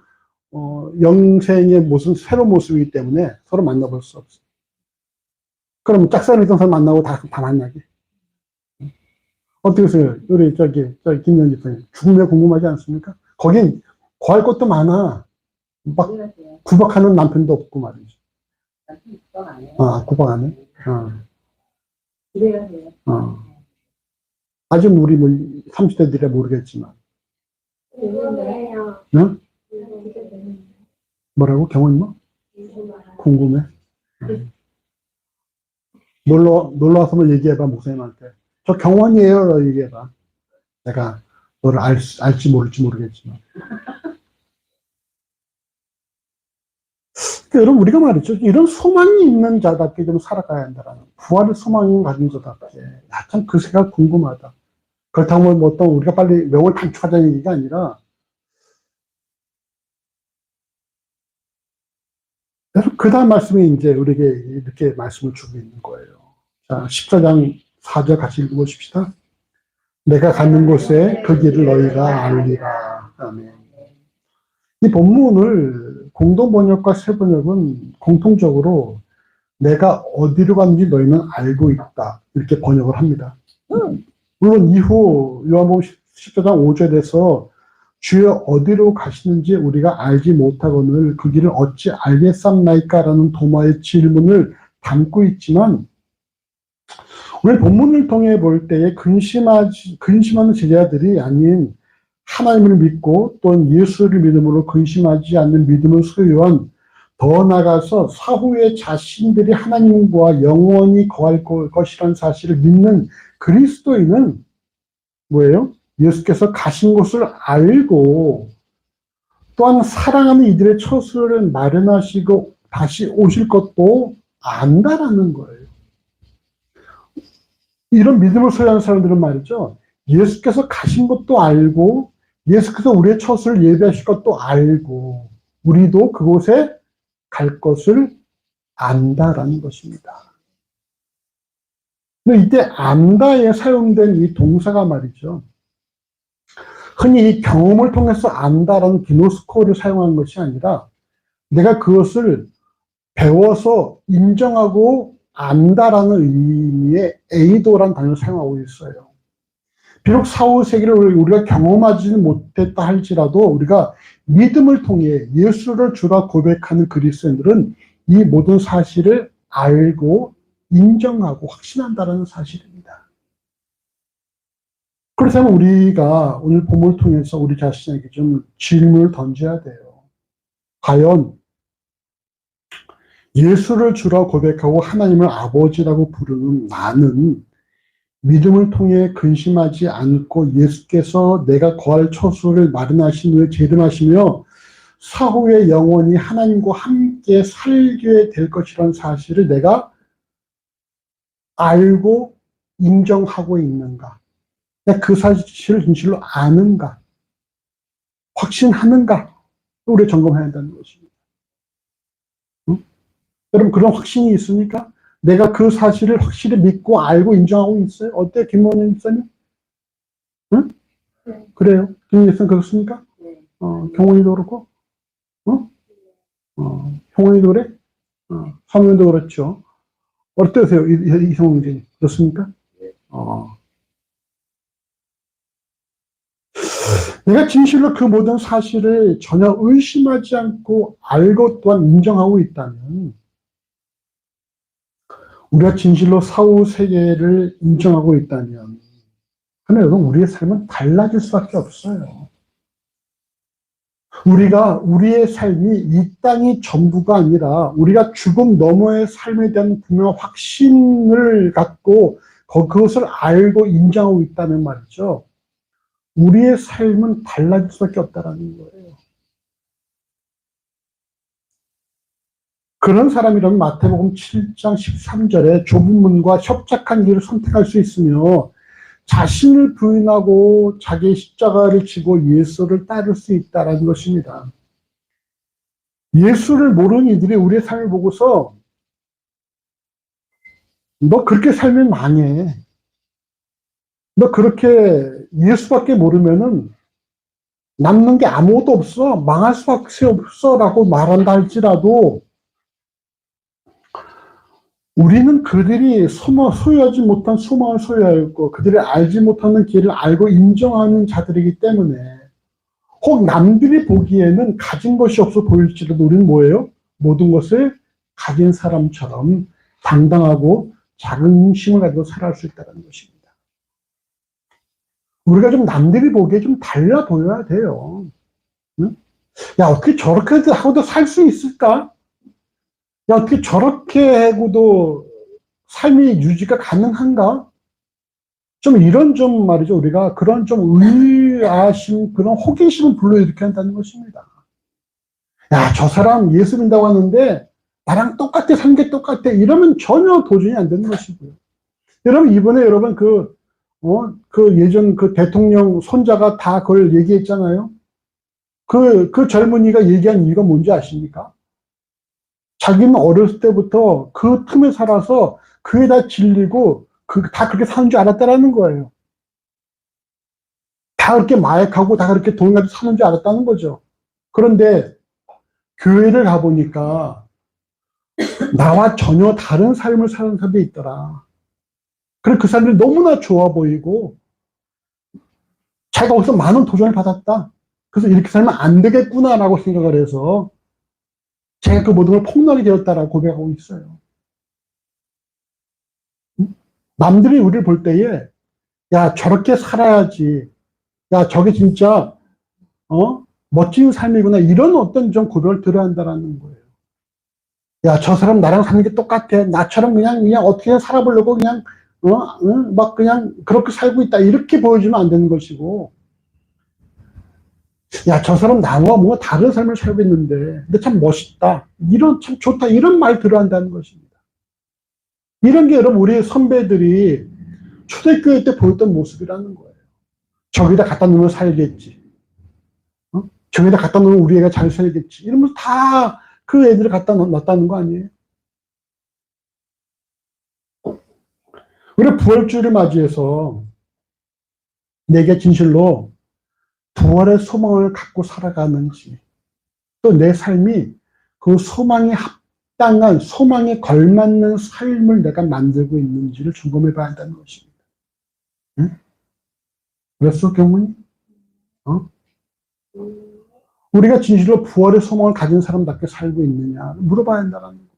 영생의 새로운 모습이기 때문에 서로 만나볼 수 없어. 그럼 짝사랑했던 사람 만나고 다 만나게. 어떻게 보세요? 우리 김연지 선생님. 죽음에 궁금하지 않습니까? 거긴 구할 것도 많아. 막 구박하는 남편도 없고 말이죠. 구박 안 해? 그래야 돼요. 아직 우리 30대들이라 모르겠지만. 응? 뭐라고? 경험 뭐? 궁금해? 놀러 와서 뭐 얘기해봐, 목사님한테. 저 경원이에요, 얘기해봐. 내가 너를 알지 모를지 모르겠지만. 그러니까 여러분, 우리가 말이죠. 이런 소망이 있는 자답게 좀 살아가야 한다라는. 부활의 소망이 가진 자답게. 참 그 생각 궁금하다. 그렇다고 뭐 또 우리가 빨리 명을 단축하자는 얘기가 아니라, 그 다음 말씀이 이제 우리에게 이렇게 말씀을 주고 있는 거예요. 자, 14장 4절 같이 읽어보십시다. 내가 가는 곳에 그 길을 너희가 알리라. 아멘. 이 본문을 공동번역과 새번역은 공통적으로 내가 어디로 갔는지 너희는 알고 있다. 이렇게 번역을 합니다. 물론 이후 요한복음 14장 5절에서 주여 어디로 가시는지 우리가 알지 못하거늘 그 길을 어찌 알겠삼나이까라는 도마의 질문을 담고 있지만, 오늘 본문을 통해 볼 때에 근심하는 제자들이 아닌 하나님을 믿고 또는 예수를 믿음으로 근심하지 않는 믿음을 소유한, 더 나아가서 사후에 자신들이 하나님과 영원히 거할 것이라는 사실을 믿는 그리스도인은 뭐예요? 예수께서 가신 곳을 알고 또한 사랑하는 이들의 처소를 마련하시고 다시 오실 것도 안다라는 거예요. 이런 믿음을 소유하는 사람들은 말이죠. 예수께서 가신 것도 알고 예수께서 우리의 처소를 예비하실 것도 알고 우리도 그곳에 갈 것을 안다라는 것입니다. 근데 이때 안다에 사용된 이 동사가 말이죠. 흔히 이 경험을 통해서 안다라는 기노스코를 사용하는 것이 아니라 내가 그것을 배워서 인정하고 안다라는 의미의 에이도라는 단어를 사용하고 있어요. 비록 사후세계를 우리가 경험하지는 못했다 할지라도 우리가 믿음을 통해 예수를 주라 고백하는 그리스도인들은 이 모든 사실을 알고 인정하고 확신한다는 사실입니다. 그래서 우리가 오늘 본문을 통해서 우리 자신에게 좀 질문을 던져야 돼요. 과연 예수를 주라 고백하고 하나님을 아버지라고 부르는 나는 믿음을 통해 근심하지 않고 예수께서 내가 거할 처소를 마련하신 후에 재림하시며 사후에 영원히 하나님과 함께 살게 될 것이라는 사실을 내가 알고 인정하고 있는가? 그 사실을 진실로 아는가? 확신하는가? 우리가 점검해야 한다는 것입니다. 응? 여러분 그런 확신이 있습니까? 내가 그 사실을 확실히 믿고 알고 인정하고 있어요? 어때 김모님 목사님? 응? 네. 그래요? 김모님 그렇습니까? 네. 경원이도 그렇고? 형원이도 그래? 사무엘도 그렇죠. 어떠세요? 이성훈님 그렇습니까? 내가 진실로 그 모든 사실을 전혀 의심하지 않고 알고 또한 인정하고 있다면 우리가 진실로 사후 세계를 인정하고 있다면 그러면 여러분 우리의 삶은 달라질 수밖에 없어요. 우리의 삶이 이 땅이 전부가 아니라 우리가 죽음 너머의 삶에 대한 분명한 확신을 갖고 그것을 알고 인정하고 있다면 말이죠. 우리의 삶은 달라질 수밖에 없다는 거예요. 그런 사람이라면 마태복음 7장 13절에 좁은 문과 협착한 길을 선택할 수 있으며 자신을 부인하고 자기의 십자가를 지고 예수를 따를 수 있다는 것입니다. 예수를 모르는 이들이 우리의 삶을 보고서 너 그렇게 살면 망해. 너 그렇게 예수밖에 모르면은 남는 게 아무것도 없어. 망할 수밖에 없어. 라고 말한다 할지라도 우리는 그들이 소유하지 못한 소망을 소유하였고 그들이 알지 못하는 길을 알고 인정하는 자들이기 때문에 혹 남들이 보기에는 가진 것이 없어 보일지라도 우리는 뭐예요? 모든 것을 가진 사람처럼 당당하고 작은 힘을 가지고 살아갈 수 있다는 것입니다. 우리가 좀 남들이 보기에 좀 달라 보여야 돼요. 응? 야, 어떻게 저렇게 하고도 살 수 있을까? 야, 어떻게 저렇게 하고도 삶이 유지가 가능한가? 좀 이런 좀 말이죠. 우리가 그런 좀 의아심, 그런 호기심을 불러일으켜야 한다는 것입니다. 야, 저 사람 예수 믿는다고 하는데 나랑 똑같아, 사는 게 똑같아. 이러면 전혀 도전이 안 되는 것이고요. 여러분, 이번에 여러분 예전 그 대통령 손자가 다 그걸 얘기했잖아요. 그 젊은이가 얘기한 이유가 뭔지 아십니까? 자기는 어렸을 때부터 그 틈에 살아서 그에 다 질리고 다 그렇게 사는 줄 알았다라는 거예요. 다 그렇게 마약하고 다 그렇게 돈 가지고 사는 줄 알았다는 거죠. 그런데 교회를 가보니까 나와 전혀 다른 삶을 사는 사람이 있더라. 그래서 그 사람들이 너무나 좋아 보이고 자기가 거기서 많은 도전을 받았다. 그래서 이렇게 살면 안 되겠구나라고 생각을 해서 제가 그 모든 걸 폭락이 되었다라고 고백하고 있어요. 남들이 우리를 볼 때에 야 저렇게 살아야지, 야 저게 진짜 멋진 삶이구나, 이런 어떤 좀 고백을 들어야 한다는 거예요. 야 저 사람 나랑 사는 게 똑같아, 나처럼 그냥 어떻게 살아보려고 그냥 막 그냥 그렇게 살고 있다. 이렇게 보여주면 안 되는 것이고, 야, 저 사람 나와 뭔가 다른 삶을 살고 있는데, 근데 참 멋있다. 참 좋다. 이런 말 들어야 한다는 것입니다. 이런 게 여러분, 우리 선배들이 초대교회 때 보였던 모습이라는 거예요. 저기다 갖다 놓으면 살겠지. 저기다 갖다 놓으면 우리 애가 잘 살겠지. 이러면서 다 그 애들을 갖다 놨다는 거 아니에요? 우리 부활주의를 맞이해서 내게 진실로 부활의 소망을 갖고 살아가는지, 또 내 삶이 그 소망에 합당한, 소망에 걸맞는 삶을 내가 만들고 있는지를 점검해 봐야 한다는 것입니다. 응? 그랬어, 경훈이? 우리가 진실로 부활의 소망을 가진 사람답게 살고 있느냐 물어봐야 한다는 거예요.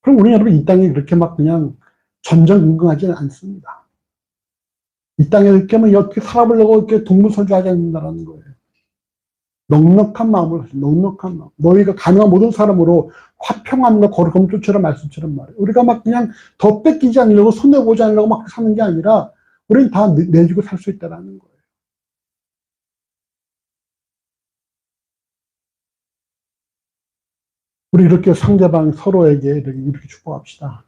그럼 우리 여러분 이 땅에 그렇게 막 그냥 전전긍긍하지는 않습니다. 이 땅에 이렇게 막 이렇게 살아보려고 이렇게 동무서주하지 않는다는 거예요. 넉넉한 마음으로, 넉넉한 마음. 너희가 가능한 모든 사람으로 화평함과 거룩함을 쫓으라 말씀처럼 말해요. 우리가 막 그냥 더 뺏기지 않으려고 손해보지 않으려고 막 사는 게 아니라 우리는 다 내주고 살 수 있다는 거예요. 우리 이렇게 상대방 서로에게 이렇게 축복합시다.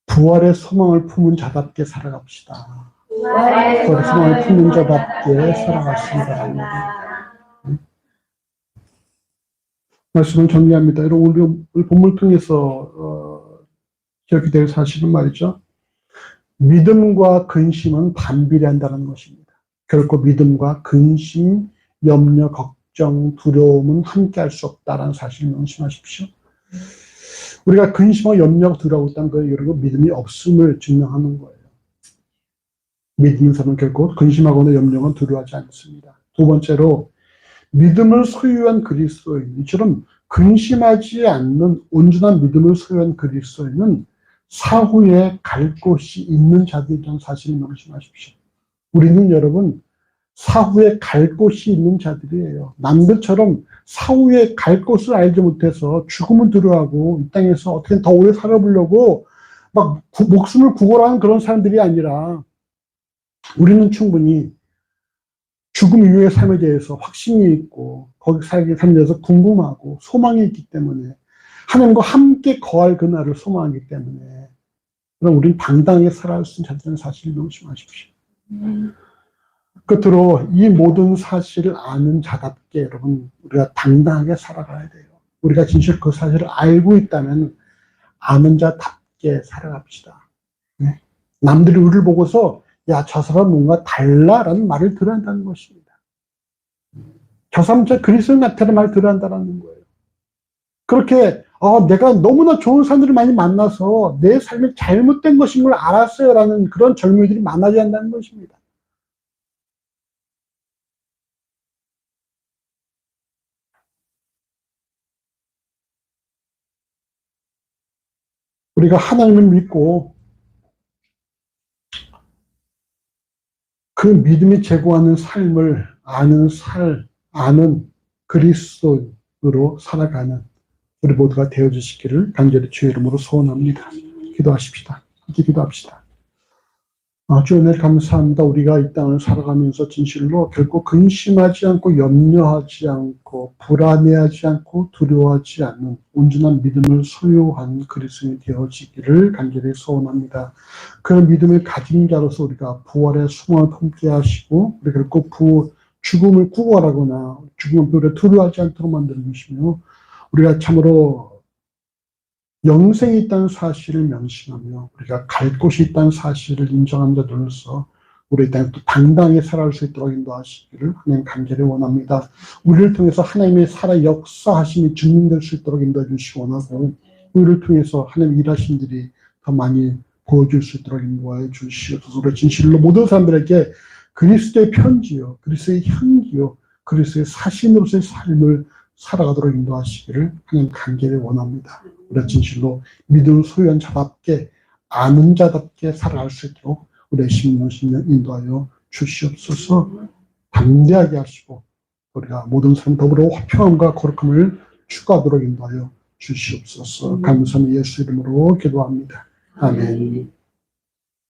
부활의 소망을 품은 자답게 살아갑시다. 부활의 소망을 품은 자답게 살아갔습니다. 말씀을 정리합니다. 여러분, 우리 본문을 통해서 기억이 될 사실은 말이죠. 믿음과 근심은 반비례한다는 것입니다. 결코 믿음과 근심, 염려, 걱정, 두려움은 함께할 수 없다는 사실을 명심하십시오. 우리가 근심하고 염려하고 두려워하고 있다는 거예요. 여러분, 믿음이 없음을 증명하는 거예요. 믿는 사람은 결코 근심하거나 염려하거나 두려워하지 않습니다. 두 번째로 믿음을 소유한 그리스도인, 이처럼 근심하지 않는 온전한 믿음을 소유한 그리스도인은 사후에 갈 곳이 있는 자들이라는 사실을 명심하십시오. 우리는 여러분 사후에 갈 곳이 있는 자들이에요. 남들처럼 사후에 갈 곳을 알지 못해서 죽음을 두려워하고 이 땅에서 어떻게 더 오래 살아보려고 막 목숨을 구걸하는 그런 사람들이 아니라 우리는 충분히 죽음 이후의 삶에 대해서 확신이 있고 거기 살기 삶에 대해서 궁금하고 소망이 있기 때문에 하나님과 함께 거할 그날을 소망하기 때문에 그럼 우리는 당당하게 살아갈 수 있는 자들은 사실을 명심하십시오. 끝으로 이 모든 사실을 아는 자답게 여러분 우리가 당당하게 살아가야 돼요. 우리가 진실 그 사실을 알고 있다면 아는 자답게 살아갑시다. 네? 남들이 우리를 보고서 야, 저 사람 뭔가 달라라는 말을 들어야 한다는 것입니다. 저 사람 저 그리스도 같다는 말을 들어야 한다는 거예요. 그렇게 내가 너무나 좋은 사람들을 많이 만나서 내 삶이 잘못된 것인 걸 알았어요 라는 그런 젊은이들이 많아져야 한다는 것입니다. 우리가 하나님을 믿고 그 믿음이 제공하는 삶을 아는 그리스도로 살아가는 우리 모두가 되어주시기를 간절히 주의 이름으로 소원합니다. 기도하십시다. 함께 기도합시다. 주 은혜를 감사합니다. 우리가 이 땅을 살아가면서 진실로 결코 근심하지 않고 염려하지 않고 불안해하지 않고 두려워하지 않는 온전한 믿음을 소유한 그리스도인이 되어지기를 간절히 소원합니다. 그 믿음을 가진 자로서 우리가 부활의 소망을 품게 하시고 우리 결코 죽음을 구걸하거나 죽음을 두려워하지 않도록 만들어 주시며 우리가 참으로 영생이 있다는 사실을 명심하며 우리가 갈 곳이 있다는 사실을 인정한 자들로서 우리 땅에 또 당당하게 살아갈 수 있도록 인도하시기를 하나님 간절히 원합니다. 우리를 통해서 하나님의 살아 역사하심이 증명될 수 있도록 인도해 주시기 원하고 우리를 통해서 하나님 일하신 일이 더 많이 보여줄 수 있도록 인도해 주시옵소서. 우리 진실로 모든 사람들에게 그리스도의 편지요, 그리스도의 향기요, 그리스도의 사신으로서의 삶을 살아가도록 인도하시기를 하나님 간절히 원합니다. 우리 진실로 믿음을 소유한 자답게 아는 자답게 살아갈 수 있도록 우리 심령 인도하여 주시옵소서. 담대하게 하시고 우리가 모든 사람 더불어 화평함과 거룩함을 추구하도록 인도하여 주시옵소서. 감사는 예수 이름으로 기도합니다. 아멘.